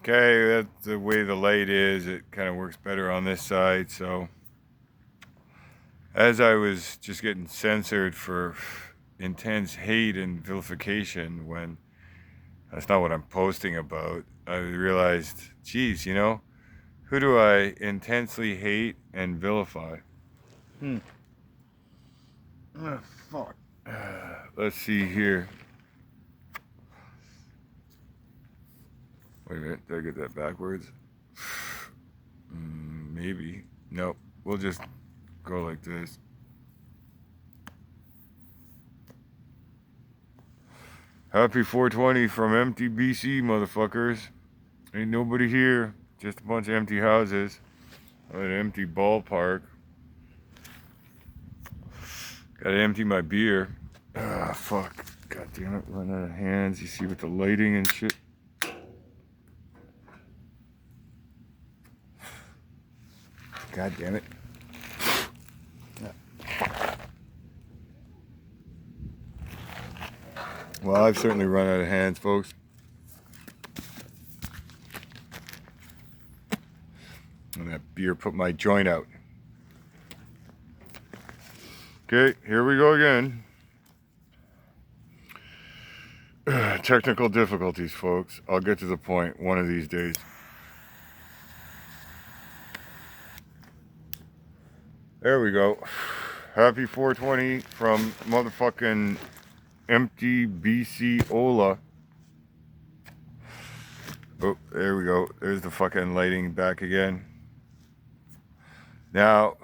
Okay, that's the way the light is. It kind of works better on this side. So as I was just getting censored for intense hate and vilification when that's not what I'm posting about, I realized, geez, who do I intensely hate and vilify? Oh, fuck. Let's see here. Wait a minute, did I get that backwards? Maybe. Nope. We'll just go like this. Happy 420 from empty BC, motherfuckers. Ain't nobody here. Just a bunch of empty houses. An empty ballpark. Gotta empty my beer. Ah, fuck. God damn it. Run out of hands. You see with the lighting and shit. God damn it. Well, I've certainly run out of hands, folks. And that beer put my joint out. Okay, here we go again. Technical difficulties, folks. I'll get to the point one of these days. There we go. Happy 420 from motherfucking empty BC Ola. Oh, there we go. There's the fucking lighting back again. Now,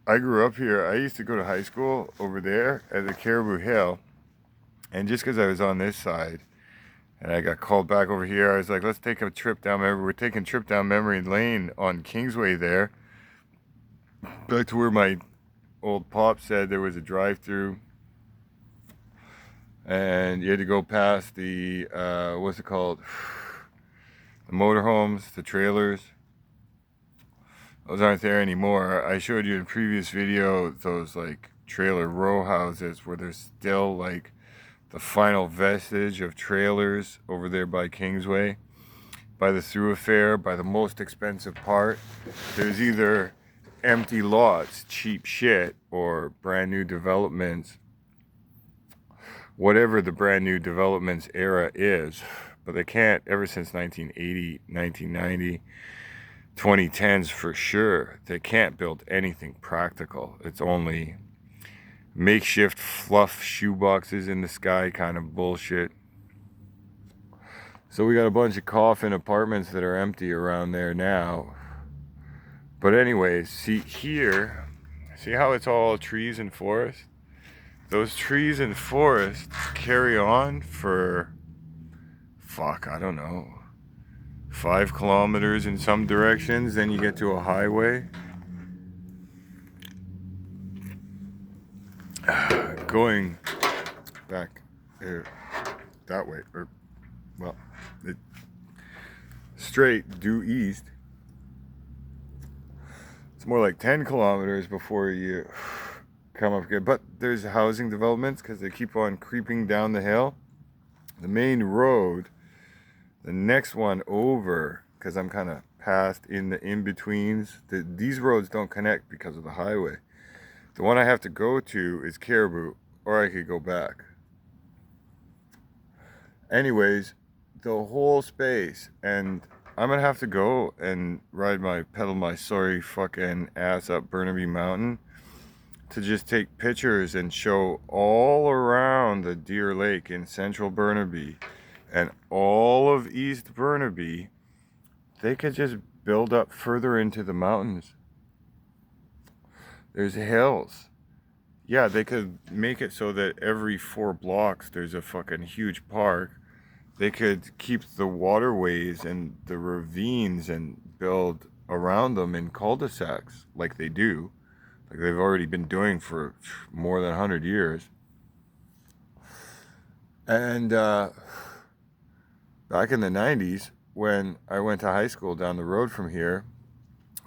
I grew up here. I used to go to high school over there at the Caribou Hill. And just because I was on this side and I got called back over here, I was like, let's take a trip down memory. We're taking a trip down memory lane on Kingsway there. Back to where my old pop said there was a drive-through. And you had to go past the, what's it called? The motorhomes, the trailers. Those aren't there anymore. I showed you in a previous video those like trailer row houses where there's still like the final vestige of trailers over there by Kingsway, by the thoroughfare, by the most expensive part. There's either empty lots, cheap shit, or brand new developments, whatever the brand new developments era is. But they can't, ever since 1980, 1990, 2010s for sure, they can't build anything practical. It's only makeshift fluff shoeboxes in the sky kind of bullshit. So we got a bunch of coffin apartments that are empty around there now. But anyways, see here, see how it's all trees and forest? Those trees and forests carry on for, fuck, I don't know, 5 kilometers in some directions, then you get to a highway. Going back there, that way, or, well, straight due east. It's more like 10 kilometers before you come up again. But there's housing developments because they keep on creeping down the hill. The main road, the next one over, because I'm kind of past in the in-betweens. These roads don't connect because of the highway. The one I have to go to is Caribou, or I could go back. Anyways, the whole space, and I'm gonna have to go and pedal my sorry fucking ass up Burnaby Mountain to just take pictures and show all around the Deer Lake in central Burnaby and all of East Burnaby. They could just build up further into the mountains. There's hills. Yeah, they could make it so that every 4 blocks there's a fucking huge park. They could keep the waterways and the ravines and build around them in cul-de-sacs like they do. Like they've already been doing for more than 100 years. And back in the 90s, when I went to high school down the road from here,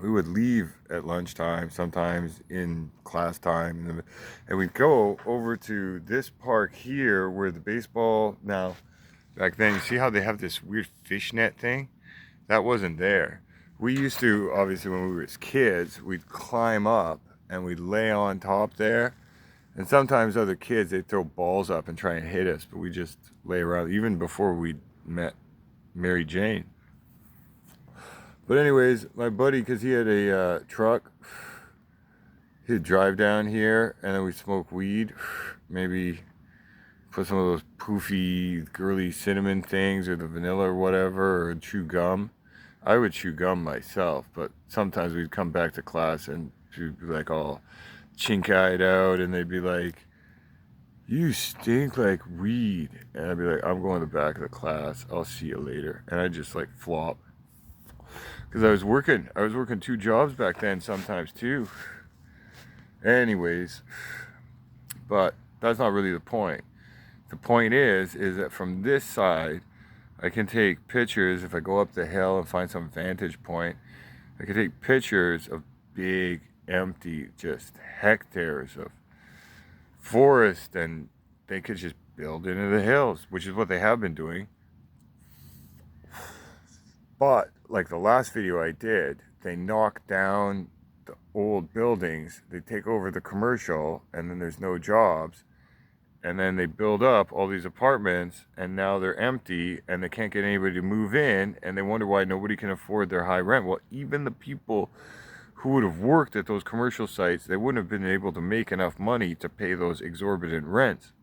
we would leave at lunchtime, sometimes in class time, and we'd go over to this park here where the baseball, now back then. You see how they have this weird fishnet thing? That wasn't there. We used to, obviously when we were kids, we'd climb up and we'd lay on top there. And sometimes other kids, they'd throw balls up and try and hit us, but we just lay around, even before we met Mary Jane. But anyways, my buddy, because he had a truck, he'd drive down here and then we'd smoke weed, maybe put some of those poofy, girly cinnamon things or the vanilla or whatever, or chew gum. I would chew gum myself, but sometimes we'd come back to class and she'd be like all chink-eyed out and they'd be like, "You stink like weed." And I'd be like, "I'm going to the back of the class. I'll see you later." And I'd just like flop. Because I was working 2 jobs back then sometimes too. Anyways, but that's not really the point. The point is that from this side, I can take pictures. If I go up the hill and find some vantage point, I can take pictures of big, empty, just hectares of forest, and they could just build into the hills, which is what they have been doing. But like the last video I did, they knock down the old buildings, they take over the commercial, and then there's no jobs. And then they build up all these apartments, and now they're empty, and they can't get anybody to move in, and they wonder why nobody can afford their high rent. Well, even the people who would have worked at those commercial sites, they wouldn't have been able to make enough money to pay those exorbitant rents.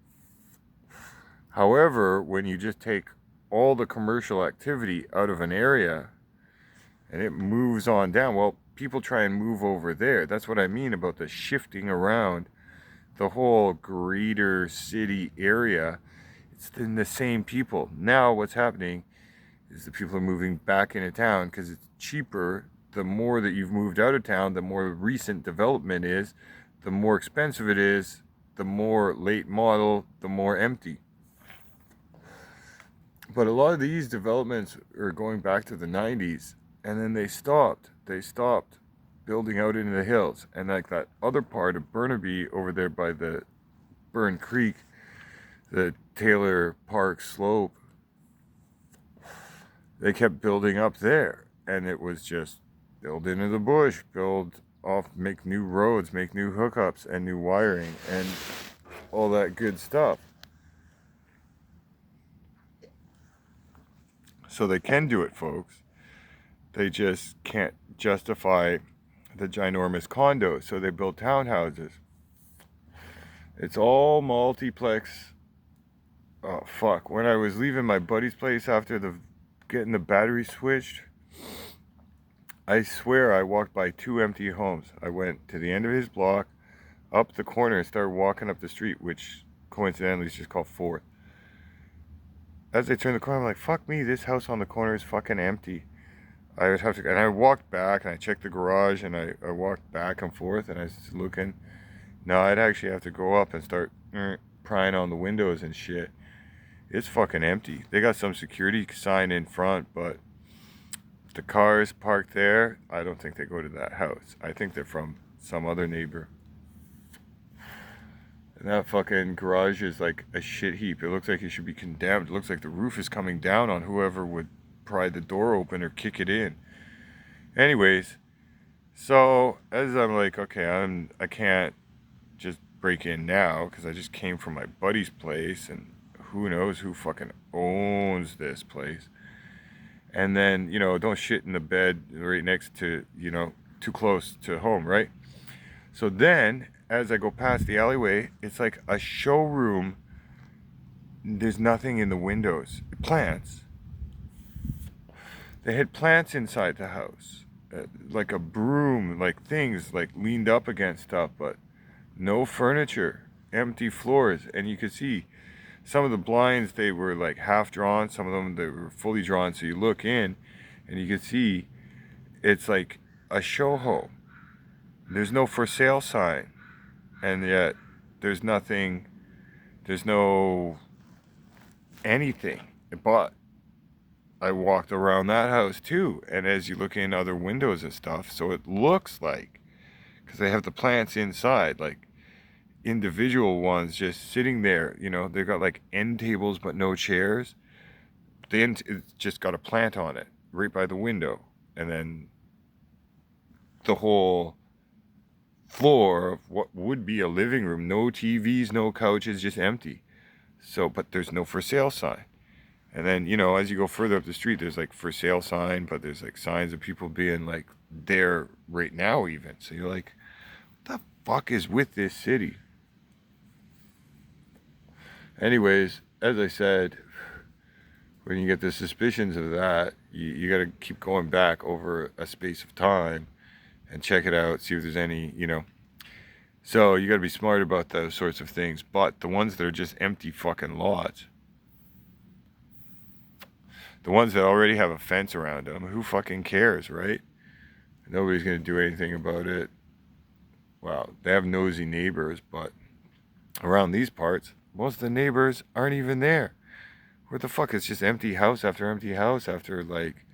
However, when you just take all the commercial activity out of an area and it moves on down, well, people try and move over there. That's what I mean about the shifting around the whole greater city area. It's in the same people. Now what's happening is the people are moving back into town because it's cheaper. The more that you've moved out of town, the more recent development is, the more expensive it is, the more late model, the more empty. But a lot of these developments are going back to the 90s, and then they stopped building out into the hills. And like that other part of Burnaby over there by the Burn Creek, the Taylor Park slope, they kept building up there, and it was just build into the bush, build off, make new roads, make new hookups and new wiring and all that good stuff. So they can do it, folks. They just can't justify the ginormous condos, so they build townhouses. It's all multiplex. Oh fuck, when I was leaving my buddy's place after getting the battery switched, I swear I walked by 2 empty homes. I went to the end of his block, up the corner, and started walking up the street, which coincidentally is just called 4th. As I turned the corner, I'm like, fuck me, this house on the corner is fucking empty. I would have to, and I walked back and I checked the garage and I walked back and forth and I was looking. No, I'd actually have to go up and start prying on the windows and shit. It's fucking empty. They got some security sign in front, but the cars parked there, I don't think they go to that house. I think they're from some other neighbor. And that fucking garage is like a shit heap. It looks like it should be condemned. It looks like the roof is coming down on whoever would pry the door open or kick it in. Anyways, so as I'm like, okay, I can't just break in now because I just came from my buddy's place and who knows who fucking owns this place. And then, don't shit in the bed right next to, too close to home, right? So then, as I go past the alleyway, it's like a showroom. There's nothing in the windows. Plants. They had plants inside the house. Like a broom, like things like leaned up against stuff, but no furniture. Empty floors. And you could see some of the blinds, they were like half drawn. Some of them, they were fully drawn. So you look in and you can see it's like a show home. There's no for sale sign. And yet there's nothing, there's no anything. But I walked around that house too. And as you look in other windows and stuff, so it looks like, because they have the plants inside, like individual ones just sitting there, they've got like end tables but no chairs. it's just got a plant on it right by the window, and then the whole floor of what would be a living room, no TVs, no couches, just empty. So, but there's no for sale sign. And then, you know, as you go further up the street, there's like for sale sign, but there's like signs of people being like there right now even. So you're like, what the fuck is with this city? Anyways, as I said, when you get the suspicions of that, you got to keep going back over a space of time and check it out, see if there's any, you know. So you got to be smart about those sorts of things. But the ones that are just empty fucking lots, the ones that already have a fence around them, who fucking cares, right? Nobody's going to do anything about it. Well, they have nosy neighbors, but around these parts, most of the neighbors aren't even there. What the fuck? It's just empty house after like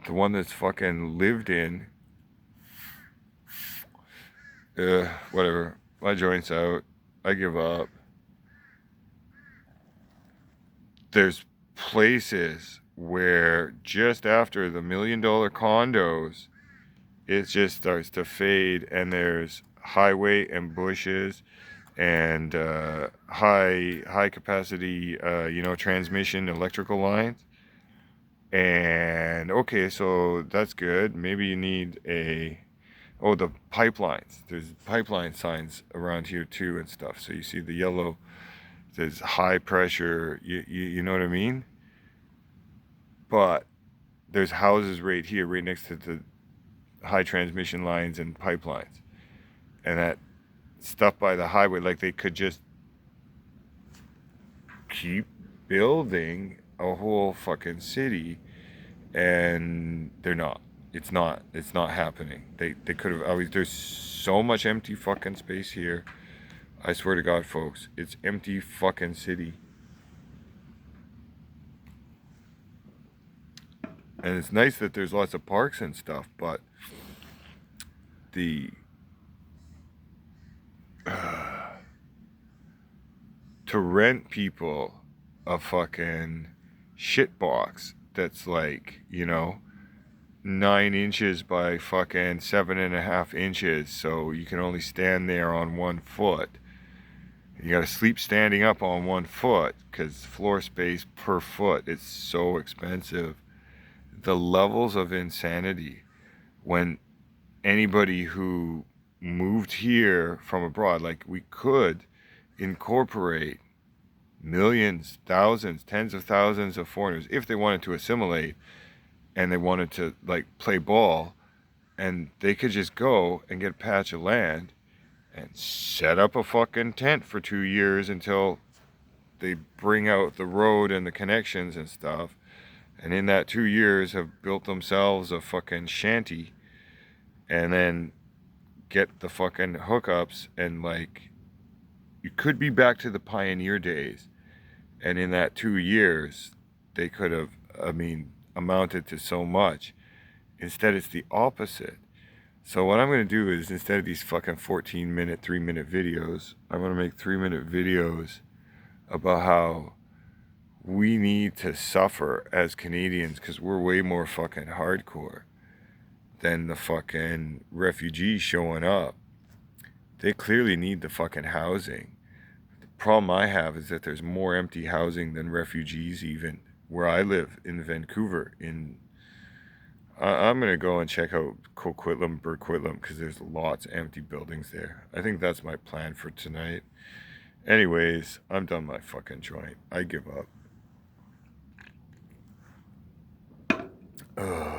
the one that's fucking lived in. Whatever. My joint's out. I give up. There's places where just after the $1 million condos, it just starts to fade, and there's highway and bushes and high capacity transmission electrical lines. And okay, so that's good. Maybe you need the pipelines. There's pipeline signs around here too and stuff. So you see the yellow, there's high pressure, you know what I mean? But there's houses right here, right next to the high transmission lines and pipelines. And that stuff by the highway, like they could just keep building a whole fucking city, and they're not. It's not happening. They could have always. There's so much empty fucking space here. I swear to God, folks, it's empty fucking city. And it's nice that there's lots of parks and stuff, but to rent people a fucking shit box that's like, 9 inches by fucking 7.5 inches, so you can only stand there on 1 foot. You gotta sleep standing up on 1 foot because floor space per foot is so expensive. The levels of insanity when anybody who moved here from abroad, like we could incorporate millions, thousands, tens of thousands of foreigners if they wanted to assimilate and they wanted to like play ball, and they could just go and get a patch of land and set up a fucking tent for 2 years until they bring out the road and the connections and stuff, and in that 2 years have built themselves a fucking shanty, and then get the fucking hookups, and like you could be back to the pioneer days, and in that 2 years they could have amounted to so much. Instead it's the opposite. So what I'm going to do is, instead of these fucking 14-minute 3-minute videos, I'm going to make 3-minute videos about how we need to suffer as Canadians because we're way more fucking hardcore than the fucking refugees showing up. They clearly need the fucking housing. The problem I have is that there's more empty housing than refugees even where I live in Vancouver. I'm going to go and check out Coquitlam, Burquitlam, because there's lots of empty buildings there. I think that's my plan for tonight. Anyways, I'm done my fucking joint. I give up. Ugh.